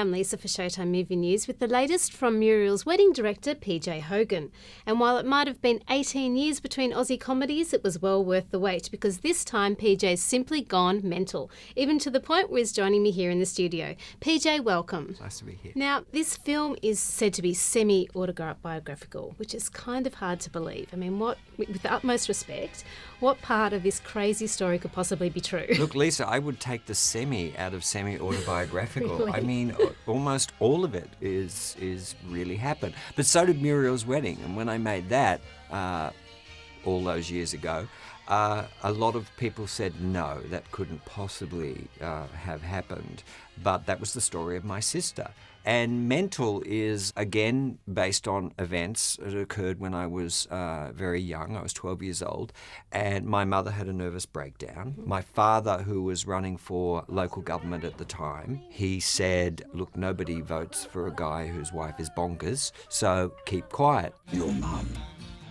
I'm Lisa for Showtime Movie News with the latest from Muriel's wedding director, PJ Hogan. And while it might have been 18 years between Aussie comedies, it was well worth the wait because this time PJ's simply gone mental, even to the point where he's joining me here in the studio. PJ, welcome. Nice to be here. Now, this film is said to be semi-autobiographical, which is kind of hard to believe. I mean, with the utmost respect, what part of this crazy story could possibly be true? Look, Lisa, I would take the semi out of semi-autobiographical. Really? I mean, almost all of it is really happened. But so did Muriel's wedding. And when I made that all those years ago, a lot of people said, no, that couldn't possibly have happened. But that was the story of my sister. And Mental is, again, based on events that occurred when I was very young. I was 12 years old, and my mother had a nervous breakdown. My father, who was running for local government at the time, he said, look, nobody votes for a guy whose wife is bonkers, so keep quiet. Your mum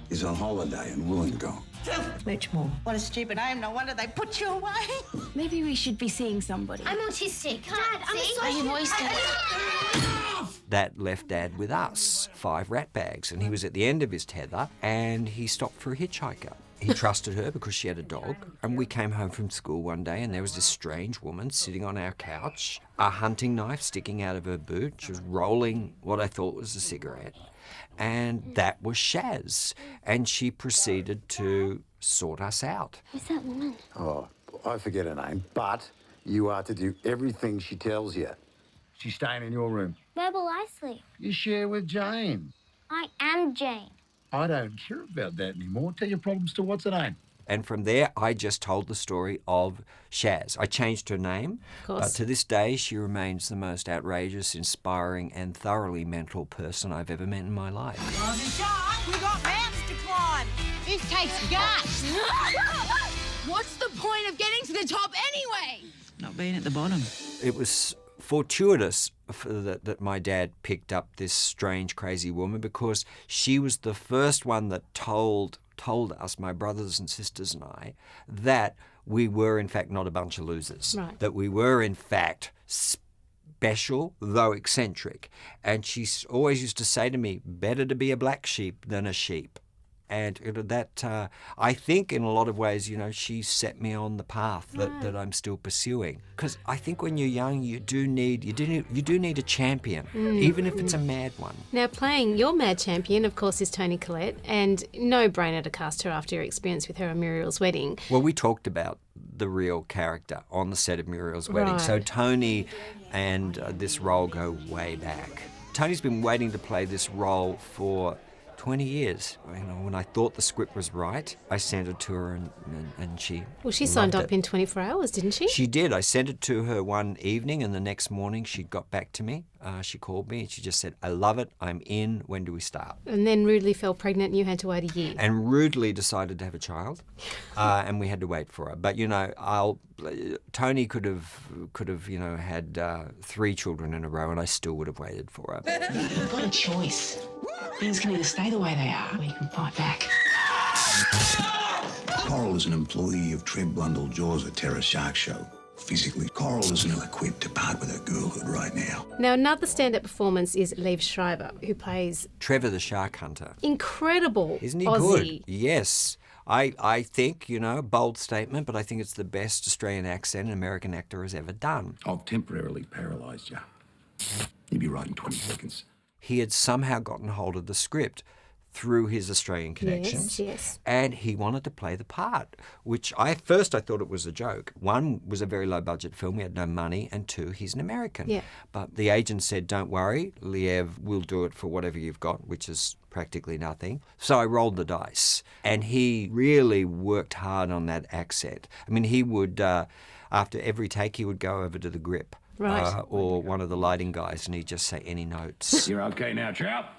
is on holiday in Wollongong. Much more. What a stupid name. No wonder they put you away. Maybe we should be seeing somebody. I'm autistic. Dad, I'm See? a your voice, Dad. That left Dad with us, 5 rat bags, and he was at the end of his tether, and he stopped for a hitchhiker. He trusted her because she had a dog, and we came home from school one day and there was this strange woman sitting on our couch, a hunting knife sticking out of her boot. She was rolling what I thought was a cigarette, and that was Shaz, and she proceeded to sort us out. Who's that woman? Oh, I forget her name, but you are to do everything she tells you. She's staying in your room. Where will I sleep? You share with Jane. I am Jane. I don't care about that anymore. Tell your problems to what's her name. And from there, I just told the story of Shaz. I changed her name, but to this day, she remains the most outrageous, inspiring, and thoroughly mental person I've ever met in my life. We got mountains to climb. This takes guts. What's the point of getting to the top anyway? Not being at the bottom. It was fortuitous that my dad picked up this strange, crazy woman because she was the first one that told us, my brothers and sisters and I, that we were in fact not a bunch of losers. Right. That we were in fact special, though eccentric. And she always used to say to me, better to be a black sheep than a sheep. And that, I think in a lot of ways, she set me on the path that I'm still pursuing. Because I think when you're young, you do need a champion, even if it's a mad one. Now, playing your mad champion, of course, is Toni Collette, and no brainer to cast her after your experience with her on Muriel's wedding. Well, we talked about the real character on the set of Muriel's wedding. Right. So Toni and this role go way back. Toni's been waiting to play this role for 20 years. When I thought the script was right, I sent it to her and she Well, she signed loved up it. in 24 hours, didn't she? She did. I sent it to her one evening and the next morning she got back to me. She called me and she just said, I love it, I'm in, when do we start? And then rudely fell pregnant and you had to wait a year. And rudely decided to have a child, and we had to wait for her. But Toni could have had 3 children in a row, and I still would have waited for her. You've got a choice. Things can either stay the way they are, or you can fight back. Coral is an employee of Trev Blundell Jaws at Terra Shark Show. Physically, Coral isn't ill-equipped to part with her girlhood right now. Now, another stand-up performance is Liev Schreiber, who plays Trevor the Shark Hunter. incredible Isn't he Aussie. good? Yes. I think, bold statement, but I think it's the best Australian accent an American actor has ever done. I've temporarily paralysed you. You'll be right in 20 seconds. He had somehow gotten hold of the script through his Australian connections. Yes. And he wanted to play the part, which I thought it was a joke. 1, was a very low-budget film, we had no money, and 2, he's an American. Yeah. But the agent said, don't worry, Liev will do it for whatever you've got, which is practically nothing. So I rolled the dice, and he really worked hard on that accent. I mean, he would, after every take, he would go over to the grip. Right. Or one of the lighting guys, and he'd just say any notes. You're okay now, chap?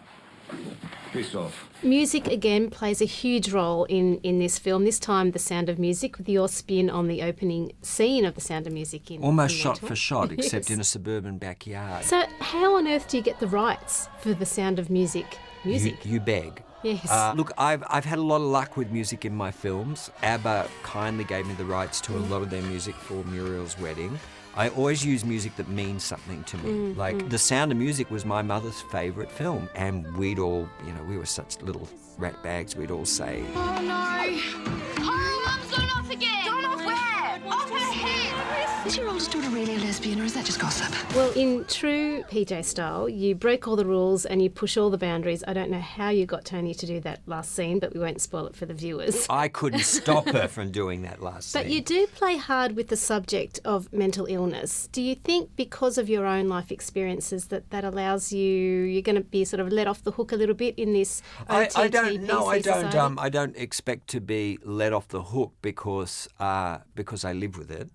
Piss off. Music, again, plays a huge role in this film. This time, The Sound of Music, with your spin on the opening scene of The Sound of Music. Almost in shot Mental. for shot, except Yes. in a suburban backyard. So how on earth do you get the rights for The Sound of Music? You beg. Yes. Look, I've had a lot of luck with music in my films. ABBA kindly gave me the rights to a lot of their music for Muriel's wedding. I always use music that means something to me. Like The Sound of Music was my mother's favourite film, and we'd all, we were such little rat bags, we'd all say, Oh no! Horror, Mum's gone off again! Gone off where? Off her head! Is your oldest daughter really a lesbian or is that just gossip? Well, in true PJ style, you break all the rules and you push all the boundaries. I don't know how you got Tony to do that last scene, but we won't spoil it for the viewers. I couldn't stop her from doing that last scene. But you do play hard with the subject of mental illness. Do you think because of your own life experiences that allows you're going to be sort of let off the hook a little bit in this OTT I don't. No, I PC don't. society? I don't expect to be let off the hook because I live with it.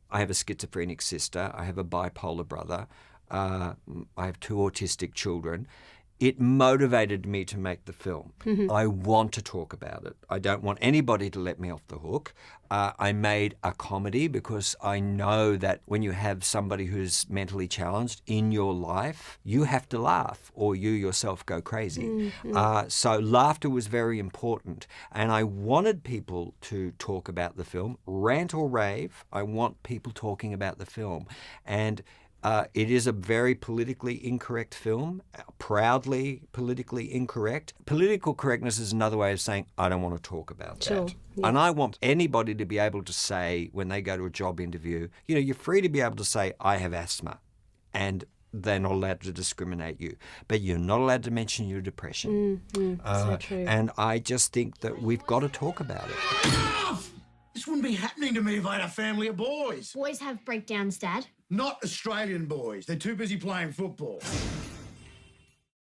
I have a schizophrenic sister. I have a bipolar brother. I have 2 autistic children. It motivated me to make the film. I want to talk about it. I don't want anybody to let me off the hook. I made a comedy because I know that when you have somebody who's mentally challenged in your life, you have to laugh or you yourself go crazy. So laughter was very important. And I wanted people to talk about the film. Rant or rave, I want people talking about the film. And it is a very politically incorrect film, proudly politically incorrect. Political correctness is another way of saying, I don't want to talk about that. Yeah. And I want anybody to be able to say, when they go to a job interview, you're free to be able to say, I have asthma, and they're not allowed to discriminate you. But you're not allowed to mention your depression. So true. And I just think that we've got to talk about it. This wouldn't be happening to me if I had a family of boys. Boys have breakdowns, Dad. Not Australian boys. They're too busy playing football.